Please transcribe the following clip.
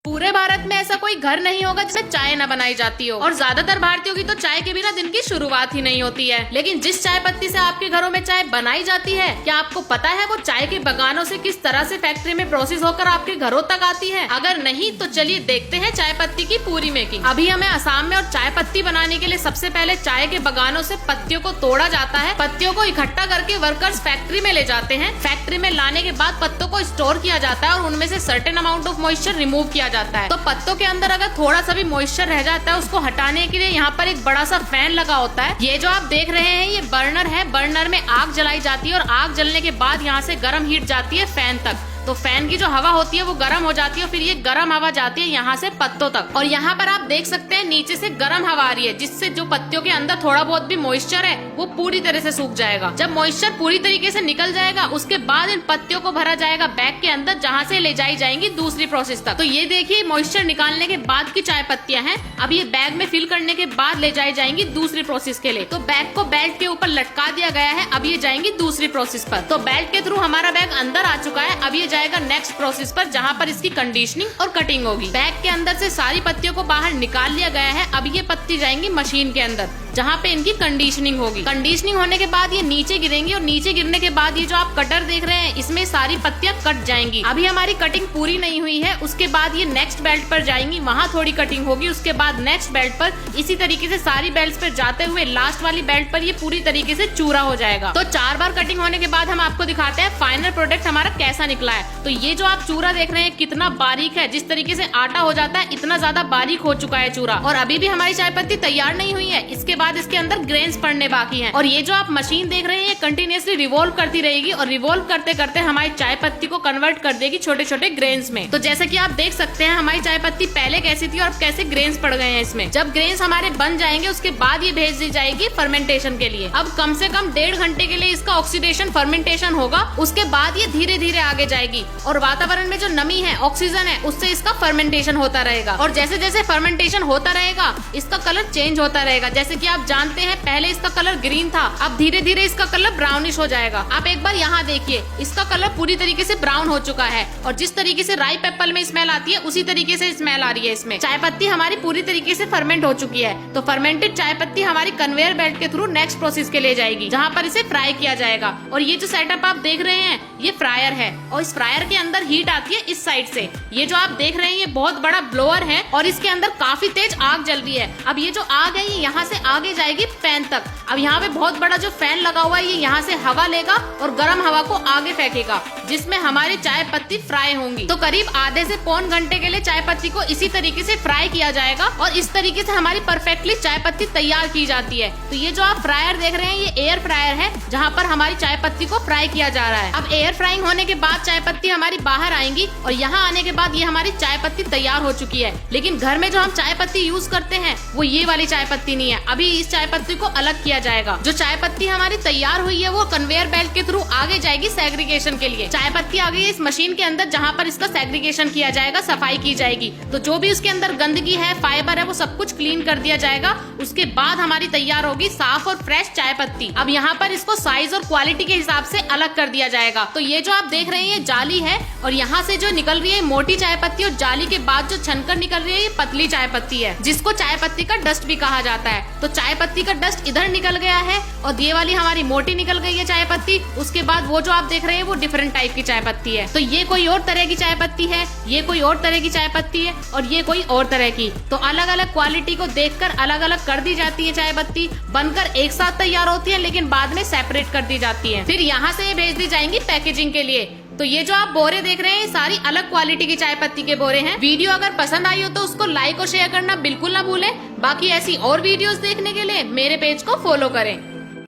पूरे भारत में ऐसा कोई घर नहीं होगा जिसमें चाय न बनाई जाती हो, और ज्यादातर भारतीयों की तो चाय के बिना दिन की शुरुआत ही नहीं होती है। लेकिन जिस चाय पत्ती से आपके घरों में चाय बनाई जाती है, क्या आपको पता है वो चाय के बगानों से किस तरह से फैक्ट्री में प्रोसेस होकर आपके घरों तक आती है? अगर नहीं तो चलिए देखते हैं चाय पत्ती की पूरी मेकिंग। अभी हमें असम में और चाय पत्ती बनाने के लिए सबसे पहले चाय के बगानों से पत्तियों को तोड़ा जाता है। पत्तियों को इकट्ठा करके वर्कर्स फैक्ट्री में ले जाते हैं। फैक्ट्री में लाने के बाद पत्तों को स्टोर किया जाता है और उनमें से certain amount of moisture remove किया जाता है। तो पत्तों के अंदर अगर थोड़ा सा भी मॉइस्चर रह जाता है, उसको हटाने के लिए यहाँ पर एक बड़ा सा फैन लगा होता है। ये जो आप देख रहे हैं ये बर्नर है। बर्नर में आग जलाई जाती है और आग जलने के बाद यहाँ से गर्म हीट जाती है फैन तक। तो फैन की जो हवा होती है वो गर्म हो जाती है, फिर ये गर्म हवा जाती है यहाँ से पत्तों तक। और यहाँ पर आप देख सकते हैं नीचे से गर्म हवा आ रही है, जिससे जो पत्तियों के अंदर थोड़ा बहुत भी मॉइस्चर है वो पूरी तरह से सूख जाएगा। जब मॉइस्चर पूरी तरीके से निकल जाएगा, उसके बाद इन पत्तियों को भरा जाएगा बैग के अंदर, जहाँ से ले जाई जाएंगी दूसरी प्रोसेस तक। तो ये देखिए मॉइस्चर निकालने के बाद की चाय पत्तियां हैं। अब ये बैग में फिल करने के बाद ले जाई जाएंगी दूसरी प्रोसेस के लिए। तो बैग को बेल्ट के ऊपर लटका दिया गया है। अब ये जाएंगी दूसरी प्रोसेस पर। तो बेल्ट के थ्रू हमारा बैग अंदर आ चुका है। अब ये जाएगा नेक्स्ट प्रोसेस पर, जहाँ पर इसकी कंडीशनिंग और कटिंग होगी। बैग के अंदर से सारी पत्तियों को बाहर निकाल लिया गया है। अब ये पत्ती जाएंगी मशीन के अंदर, जहाँ पे इनकी कंडीशनिंग होगी। कंडीशनिंग होने के बाद ये नीचे गिरेंगी और नीचे गिरने के बाद ये जो आप कटर देख रहे हैं, इसमें सारी पत्तियां कट जाएंगी। अभी हमारी कटिंग पूरी नहीं हुई है। उसके बाद ये नेक्स्ट बेल्ट पर जाएंगी, वहाँ थोड़ी कटिंग होगी। उसके बाद नेक्स्ट बेल्ट पर, इसी तरीके से सारी बेल्ट पर जाते हुए लास्ट वाली बेल्ट पर ये पूरी तरीके से चूरा हो जाएगा। तो 4 बार कटिंग होने के बाद हम आपको दिखाते हैं फाइनल प्रोडक्ट हमारा कैसा निकला है। तो ये जो आप चूरा देख रहे हैं कितना बारीक है, जिस तरीके से आटा हो जाता है इतना ज्यादा बारीक हो चुका है चूरा। और अभी भी हमारी चाय पत्ती तैयार नहीं हुई है। इसके बाद इसके अंदर ग्रेन्स पड़ने बाकी हैं। और ये जो आप मशीन देख रहे हैं ये कंटिन्यूअसली रिवॉल्व करती रहेगी और रिवॉल्व करते करते हमारी चाय पत्ती को कन्वर्ट कर देगी छोटे छोटे ग्रेन्स में। तो जैसे कि आप देख सकते हैं हमारी चाय पत्ती पहले कैसी थी और अब कैसे ग्रेन्स पड़ गए हैं इसमें। जब ग्रेन्स हमारे बन जाएंगे उसके बाद ये भेज दी जाएगी फर्मेंटेशन के लिए। अब कम से कम 1.5 घंटे के लिए इसका ऑक्सीडेशन फर्मेंटेशन होगा। उसके बाद ये धीरे धीरे आगे जाएगी और वातावरण में जो नमी है, ऑक्सीजन है, उससे इसका फर्मेंटेशन होता रहेगा। और जैसे जैसे फर्मेंटेशन होता रहेगा इसका कलर चेंज होता रहेगा। जैसे कि आप जानते हैं पहले इसका कलर ग्रीन था, अब धीरे धीरे इसका कलर ब्राउनिश हो जाएगा। आप एक बार यहाँ देखिए, इसका कलर पूरी तरीके से ब्राउन हो चुका है। और जिस तरीके से राई एप्पल में स्मेल आती है उसी तरीके से स्मेल आ रही है इसमें। चाय पत्ती हमारी पूरी तरीके से फर्मेंट हो चुकी है। तो फर्मेंटेड चाय पत्ती हमारी कन्वेयर बेल्ट के थ्रू नेक्स्ट प्रोसेस के लिए जाएगी, जहाँ पर इसे फ्राई किया जाएगा। और ये जो सेटअप आप देख रहे हैं ये फ्रायर है और इस फ्रायर के अंदर हीट आती है इस साइड से। ये जो आप देख रहे हैं ये बहुत बड़ा ब्लोअर है और इसके अंदर काफी तेज आग जल रही है। अब ये जो आग है ये यहाँ से आगे जाएगी फैन तक। अब यहाँ पे बहुत बड़ा जो फैन लगा हुआ है ये यहाँ से हवा लेगा और गर्म हवा को आगे फेंकेगा, जिसमें हमारी चाय पत्ती फ्राई होंगी। तो करीब आधे से पौन घंटे के लिए चाय पत्ती को इसी तरीके से फ्राई किया जाएगा और इस तरीके से हमारी परफेक्टली चाय पत्ती तैयार की जाती है। तो ये जो आप फ्रायर देख रहे हैं ये एयर फ्रायर है, जहाँ पर हमारी चाय पत्ती को फ्राई किया जा रहा है। अब एयर फ्राइंग होने के बाद चाय पत्ती हमारी बाहर आएंगी और यहाँ आने के बाद ये हमारी चाय पत्ती तैयार हो चुकी है। लेकिन घर में जो हम चाय पत्ती यूज करते हैं वो ये वाली चाय पत्ती नहीं है। अभी इस चाय पत्ती को अलग किया जाएगा। जो चाय पत्ती हमारी तैयार हुई है वो कन्वेयर बेल्ट के थ्रू आगे जाएगी सेग्रीगेशन के लिए। चाय पत्ती आ गई है इस मशीन के अंदर, जहाँ पर इसका सेग्रीगेशन किया जाएगा, सफाई की जाएगी। तो जो भी उसके अंदर गंदगी है, फाइबर है, वो सब कुछ क्लीन कर दिया जाएगा। उसके बाद हमारी तैयार होगी साफ और फ्रेश चाय पत्ती। अब यहाँ पर इसको साइज और क्वालिटी के हिसाब से अलग कर दिया जाएगा। तो ये जो आप देख रहे हैं ये जाली है और यहाँ से जो निकल रही है मोटी चाय पत्ती और जाली के बाद जो छनकर निकल रही है ये पतली चाय पत्ती है, जिसको चाय पत्ती का डस्ट भी कहा जाता है। तो चाय पत्ती का डस्ट इधर निकल गया है और ये वाली हमारी मोटी निकल गई है चाय पत्ती। उसके बाद वो जो आप देख रहे हैं वो डिफरेंट टाइप की चाय पत्ती है। तो ये कोई और तरह की चाय पत्ती है, ये कोई और तरह की चाय पत्ती है और ये कोई और तरह की। तो अलग अलग क्वालिटी को देखकर अलग अलग कर दी जाती है चाय पत्ती। बनकर एक साथ तैयार होती है लेकिन बाद में सेपरेट कर दी जाती है। फिर यहाँ से ये भेज दी जाएंगी पैकेजिंग के लिए। तो ये जो आप बोरे देख रहे हैं सारी अलग क्वालिटी की चाय पत्ती के बोरे हैं। वीडियो अगर पसंद आई हो तो उसको लाइक और शेयर करना बिल्कुल ना भूलें। बाकी ऐसी और वीडियोस देखने के लिए मेरे पेज को फॉलो करें।